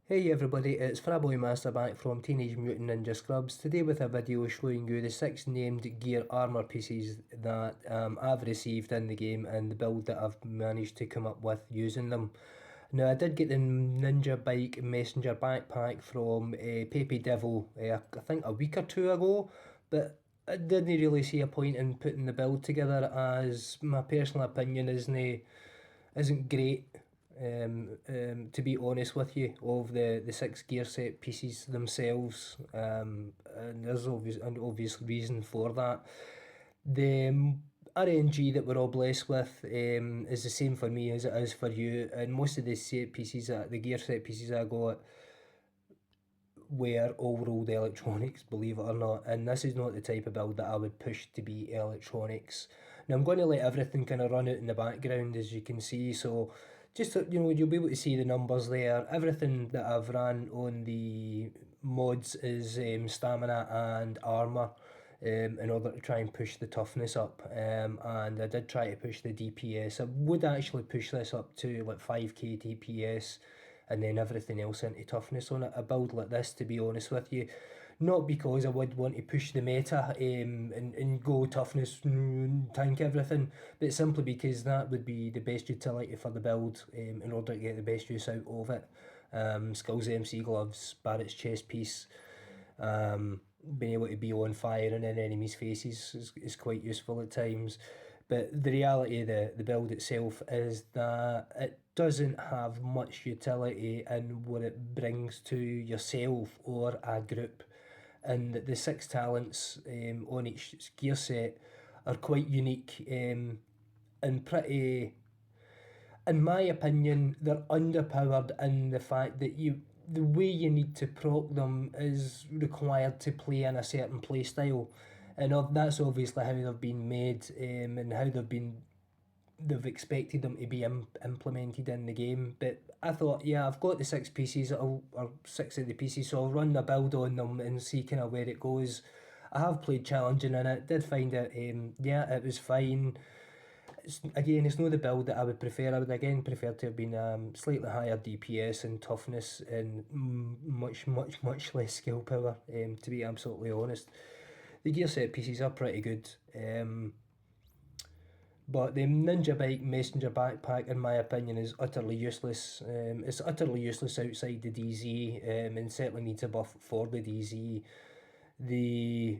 Hey everybody, it's Ferro Master back from Teenage Mutant Ninja Scrubs, today with a video showing you the 6 named gear armour pieces that I've received in the game and the build that I've managed to come up with using them. Now I did get the NinjaBike Messenger backpack from Pepe Devil I think a week or two ago, but I didn't really see a point in putting the build together as my personal opinion isn't great, to be honest with you, of the 6 gear set pieces themselves, and there's an obvious reason for that. The RNG that we're all blessed with is the same for me as it is for you, and most of the set pieces, the gear set pieces I got were all rolled electronics, believe it or not, and this is not the type of build that I would push to be electronics. Now I'm going to let everything kind of run out in the background, as you can see, so just you'll be able to see the numbers there. Everything that I've ran on the mods is stamina and armour, in order to try and push the toughness up, and I did try to push the DPS. I would actually push this up to like 5k DPS and then everything else into toughness on it. A build like this, to be honest with you, not because I would want to push the meta, and go toughness, tank everything, but simply because that would be the best utility for the build, in order to get the best use out of it. Skulls MC gloves, Barrett's chest piece, being able to be on fire and in enemies' faces is quite useful at times. But the reality of the build itself is that it doesn't have much utility in what it brings to yourself or a group. And the 6 talents on each gear set are quite unique, and pretty, in my opinion, they're underpowered in the fact that the way you need to proc them is required to play in a certain play style, and that's obviously how they've been made, and how they've expected them to be implemented in the game. But I thought, yeah, I've got the 6 pieces, or 6 of the pieces, so I'll run a build on them and see kind of where it goes. I have played challenging in it, did find it, yeah, it was fine. It's not the build that I would prefer. I would again prefer to have been slightly higher DPS and toughness and much less skill power, to be absolutely honest. The gear set pieces are pretty good, but the NinjaBike Messenger backpack, in my opinion, is utterly useless. It's utterly useless outside the DZ, and certainly needs a buff for the DZ. The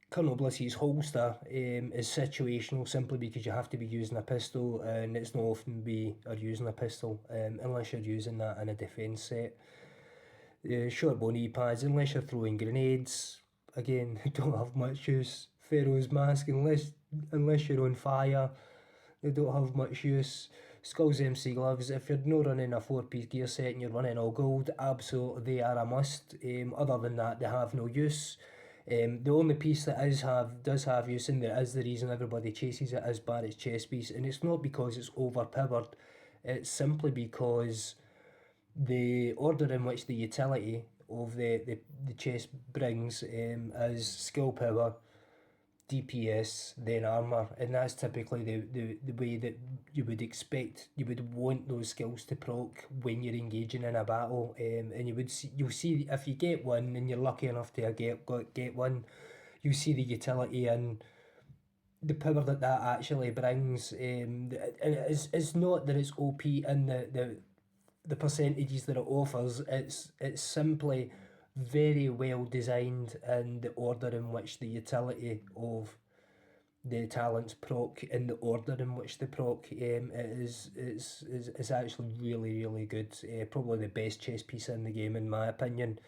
Colonel Bliss's holster is situational, simply because you have to be using a pistol, and it's not often we are using a pistol, unless you're using that in a defence set. The Shortbow knee pads, unless you're throwing grenades, again, don't have much use. Ferro's mask, unless you're on fire, they don't have much use. Skulls MC gloves, if you're not running a 4 piece gear set and you're running all gold, absolutely they are a must. Other than that, they have no use. The only piece that does have use, and there is the reason everybody chases it, is Barrett's chest piece, and it's not because it's overpowered, it's simply because the order in which the utility of the chest brings, is skill power, DPS, then armour, and that's typically the way that you would want those skills to proc when you're engaging in a battle, and you'll see if you get one and you're lucky enough to get one, you see the utility and the power that actually brings, and it's not that it's OP in the percentages that it offers. It's simply very well designed in the order in which the utility of the talents proc, in the order in which they proc, is actually really good. Probably the best chess piece in the game, in my opinion.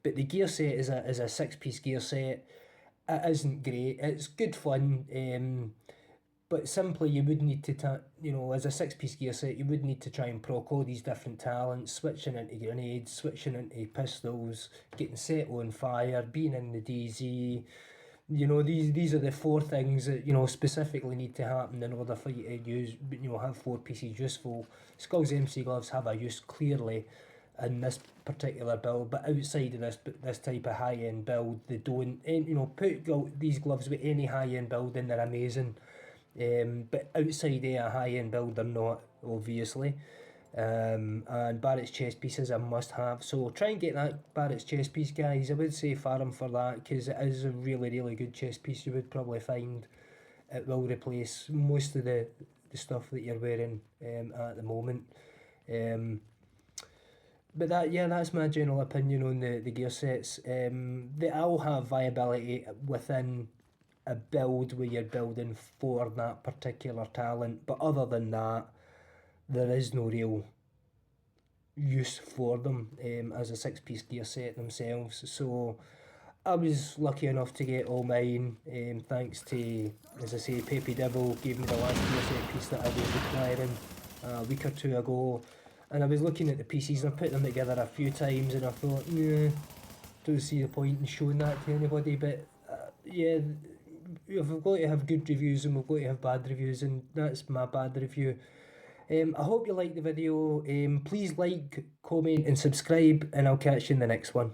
But the gear set is a 6 piece gear set. It isn't great. It's good fun. But simply you would need to, as a 6 piece gear set, you would need to try and proc all these different talents, switching into grenades, switching into pistols, getting set on fire, being in the DZ. These are the 4 things that, specifically need to happen in order for you to have 4 pieces useful. Skulls MC gloves have a use clearly in this particular build, but outside of this type of high end build, they don't. And put these gloves with any high end build and they're amazing. But outside of a high end build, they're not, obviously. And Barrett's chest piece is a must have. So try and get that Barrett's chest piece, guys. I would say farm for that, because it is a really, really good chest piece. You would probably find it will replace most of the stuff that you're wearing at the moment. But that's my general opinion on the gear sets. They all have viability within a build where you're building for that particular talent, but other than that, there is no real use for them as a 6-piece gear set themselves. So I was lucky enough to get all mine, thanks to, as I say, Pepe Devil gave me the last gear set piece that I was requiring a week or two ago. And I was looking at the pieces and I put them together a few times and I thought, yeah, don't see the point in showing that to anybody. But yeah, we've got to have good reviews and we've got to have bad reviews, and that's my bad review. I hope you liked the video. Please like, comment and subscribe, and I'll catch you in the next one.